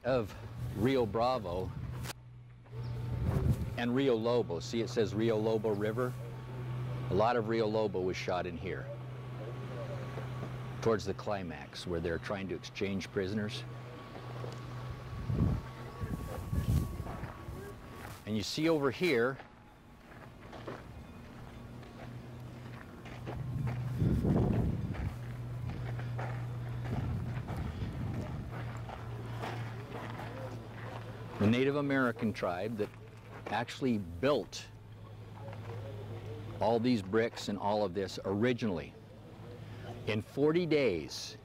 Of Rio Bravo and Rio Lobo. See, it says Rio Lobo River. A lot of Rio Lobo was shot in here towards the climax where they're trying to exchange prisoners. And you see over here the Native American tribe that actually built all these bricks and all of this originally. In 40 days,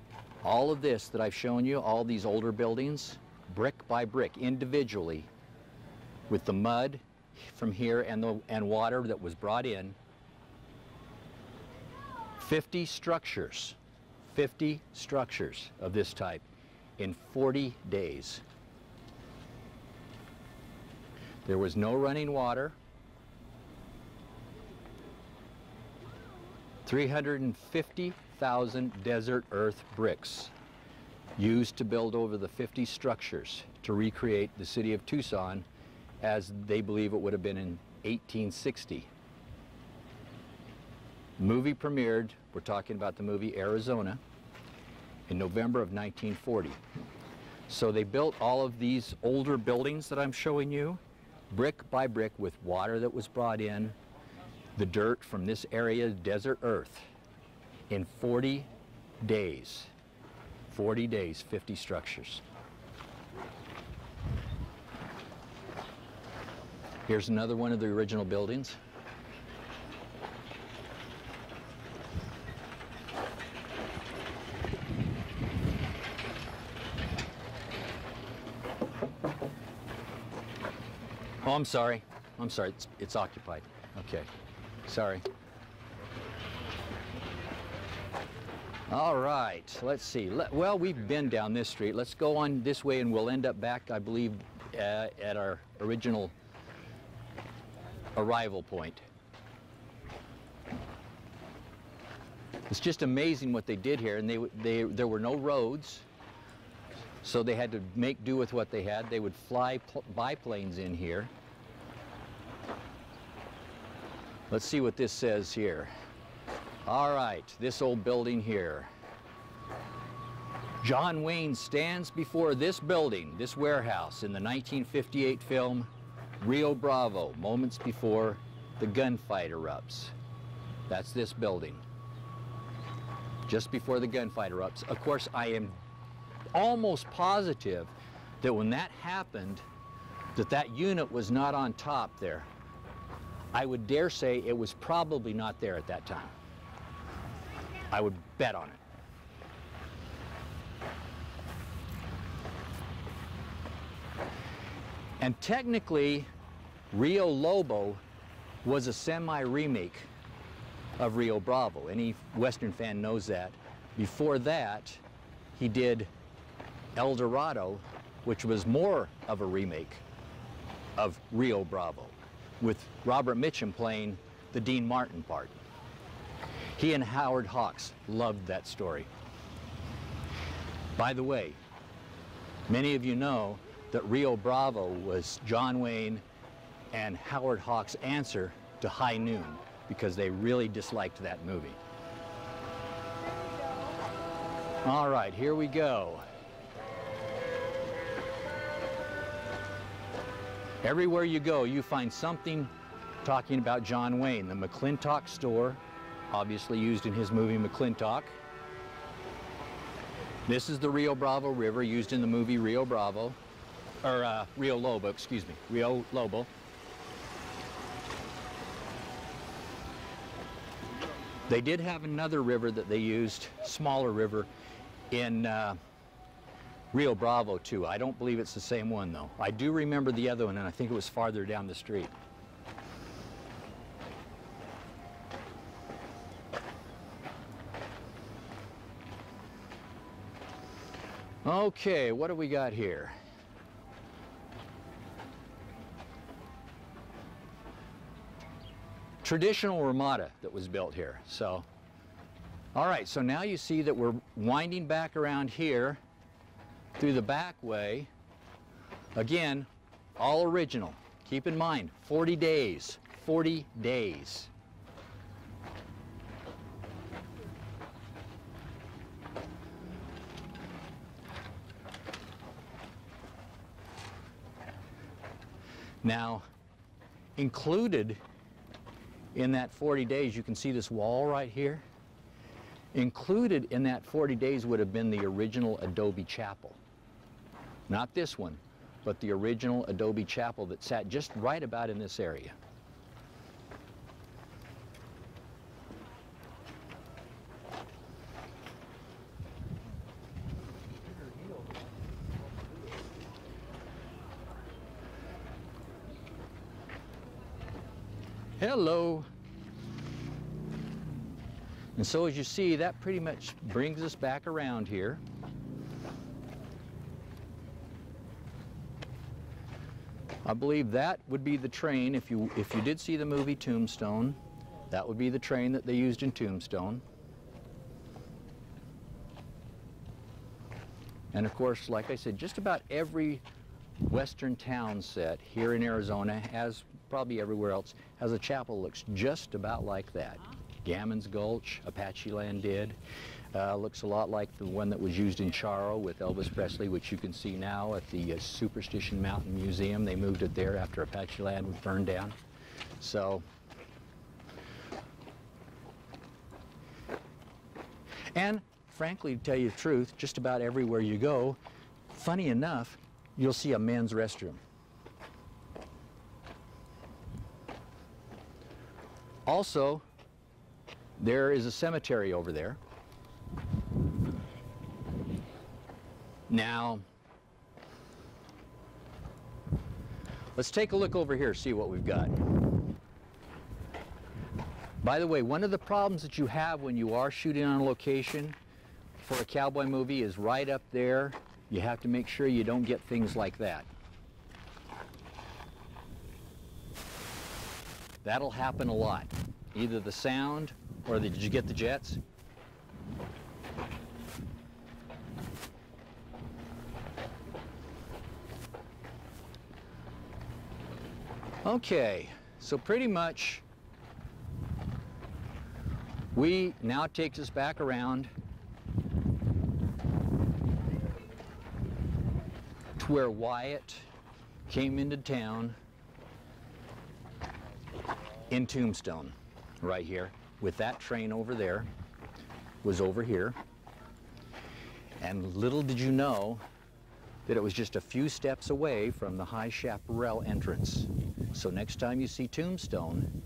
all of this that I've shown you, all these older buildings, brick by brick, individually, with the mud from here and water that was brought in, 50 structures of this type in 40 days. There was no running water. 350,000 desert earth bricks used to build over the 50 structures to recreate the city of Tucson as they believe it would have been in 1860. The movie premiered, we're talking about the movie Arizona, in November of 1940. So they built all of these older buildings that I'm showing you, brick by brick, with water that was brought in, the dirt from this area, desert earth, in 40 days. 40 days, 50 structures. Here's another one of the original buildings. Oh, I'm sorry. It's occupied. Okay. Sorry. All right. Let's see. Well, we've been down this street. Let's go on this way and we'll end up back, I believe, at our original arrival point. It's just amazing what they did here, and there were no roads, so they had to make do with what they had. They would fly biplanes in here. Let's see what this says here. All right, this old building here. John Wayne stands before this building, this warehouse, in the 1958 film Rio Bravo, moments before the gunfight erupts. That's this building. Just before the gunfight erupts. Of course, I am almost positive that when that happened, that unit was not on top there. I would dare say it was probably not there at that time. I would bet on it. And technically, Rio Lobo was a semi-remake of Rio Bravo. Any Western fan knows that. Before that, he did El Dorado, which was more of a remake of Rio Bravo, with Robert Mitchum playing the Dean Martin part. He and Howard Hawks loved that story. By the way, many of you know that Rio Bravo was John Wayne and Howard Hawks' answer to High Noon, because they really disliked that movie. All right, here we go. Everywhere you go, you find something talking about John Wayne. The McClintock store, obviously used in his movie McClintock. This is the Rio Bravo River, used in the movie Rio Bravo, or Rio Lobo, excuse me, Rio Lobo. They did have another river that they used, smaller river, in Rio Bravo too. I don't believe it's the same one though. I do remember the other one, and I think it was farther down the street. Okay, what do we got here? Traditional Ramada that was built here. So, all right, so now you see that we're winding back around here through the back way. Again, all original. Keep in mind, 40 days, 40 days. Now, included in that 40 days, you can see this wall right here. Included in that 40 days would have been the original Adobe chapel. Not this one, but the original Adobe chapel that sat just right about in this area. Hello. And so as you see, that pretty much brings us back around here. I believe that would be the train, if you did see the movie Tombstone, that would be the train that they used in Tombstone. And of course, like I said, just about every western town set here in Arizona, as probably everywhere else, has a chapel that looks just about like that. Gammon's Gulch, Apache Land did. Looks a lot like the one that was used in Charo with Elvis Presley, which you can see now at the Superstition Mountain Museum. They moved it there after Apache Land was burned down. So, and frankly, to tell you the truth, just about everywhere you go, funny enough, you'll see a men's restroom. Also, there is a cemetery over there. Now, let's take a look over here, see what we've got. By the way, one of the problems that you have when you are shooting on location for a cowboy movie is right up there. You have to make sure you don't get things like that. That'll happen a lot. Either the sound or did you get the jets? Okay, so pretty much now it takes us back around to where Wyatt came into town in Tombstone, right here, with that train over there, was over here. And little did you know that it was just a few steps away from the High Chaparral entrance. So next time you see Tombstone,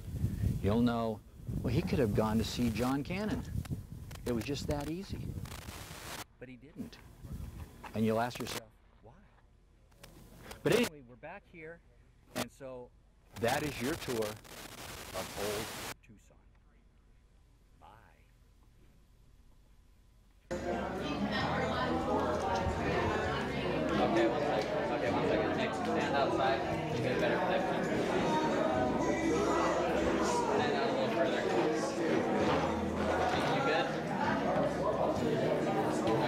you'll know, well, he could have gone to see John Cannon. It was just that easy. But he didn't. And you'll ask yourself, why? But anyway, we're back here, and so that is your tour of old Tucson. Bye. Okay, one second. Okay, 1 second. Nick, stand outside. You get a better protection. Stand out a little further. You good?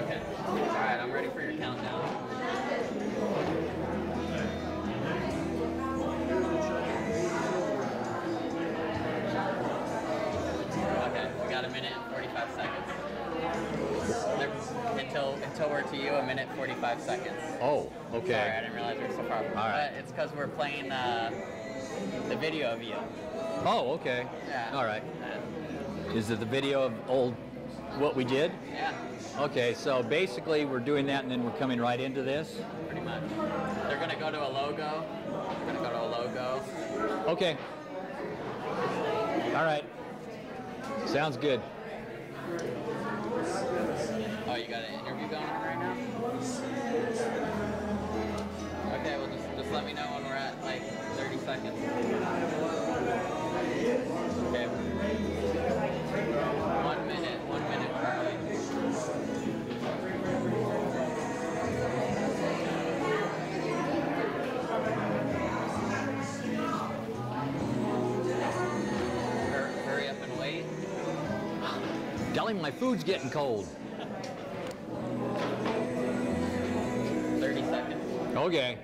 Okay. All right, I'm ready for your countdown. Okay, we got a minute and 45 seconds. until we're to you, 1:45. Oh, okay. Sorry, I didn't realize we were so far. All right. But it's because we're playing the video of you. Oh, okay. Yeah. All right. Is it the video of what we did? Yeah. Okay, so basically we're doing that and then we're coming right into this? Pretty much. They're going to go to a logo. We're going to go to a logo. Okay. All right. Sounds good. Oh, you got an interview going on right now? Okay, well just let me know when we're at like 30 seconds. Okay. 1 minute, Charlie. Hurry up and wait. Tell him my food's getting cold. 30 seconds. Okay.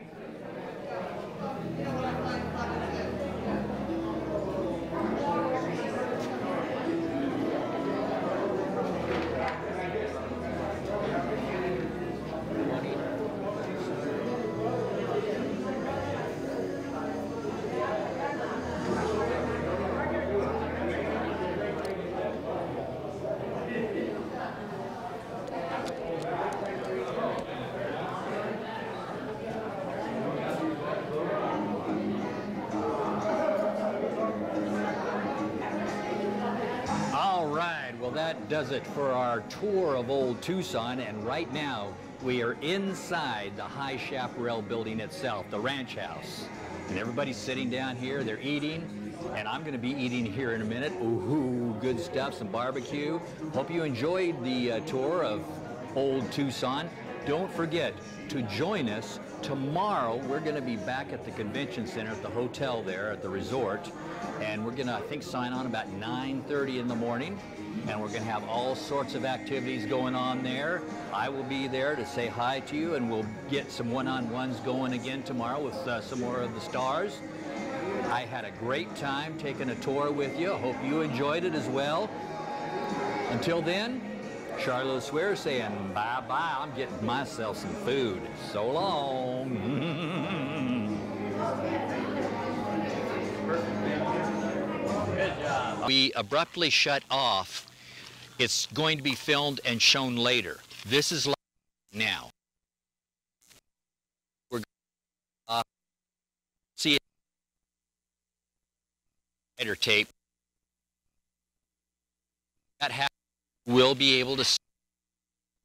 That does it for our tour of old Tucson, and right now we are inside the High Chaparral building itself, the ranch house. And everybody's sitting down here, they're eating, and I'm going to be eating here in a minute. Ooh, good stuff, some barbecue. Hope you enjoyed the tour of old Tucson. Don't forget to join us tomorrow. We're going to be back at the convention center at the hotel there at the resort, and we're going to, I think, sign on about 9:30 in the morning. And we're going to have all sorts of activities going on there. I will be there to say hi to you, and we'll get some one-on-ones going again tomorrow with some more of the stars. I had a great time taking a tour with you. I hope you enjoyed it as well. Until then, Charlotte Swear saying bye-bye. I'm getting myself some food. So long. Good job. We abruptly shut off. It's going to be filmed and shown later. This is live now. We're going to see it later tape. That happens, we'll be able to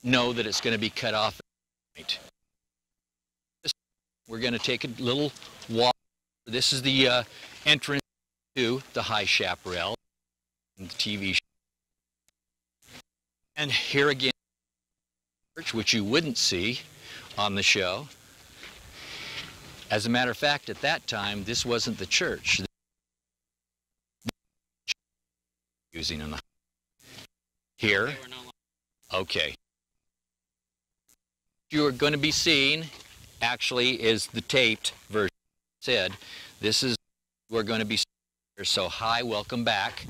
know that it's going to be cut off. We're going to take a little walk. This is the entrance to the High Chaparral, the TV show. And here again, which you wouldn't see on the show. As a matter of fact, at that time, this wasn't the church. Using in the here. Okay. What you are going to be seeing actually is the taped version. Said this is we're going to be. So hi, welcome back.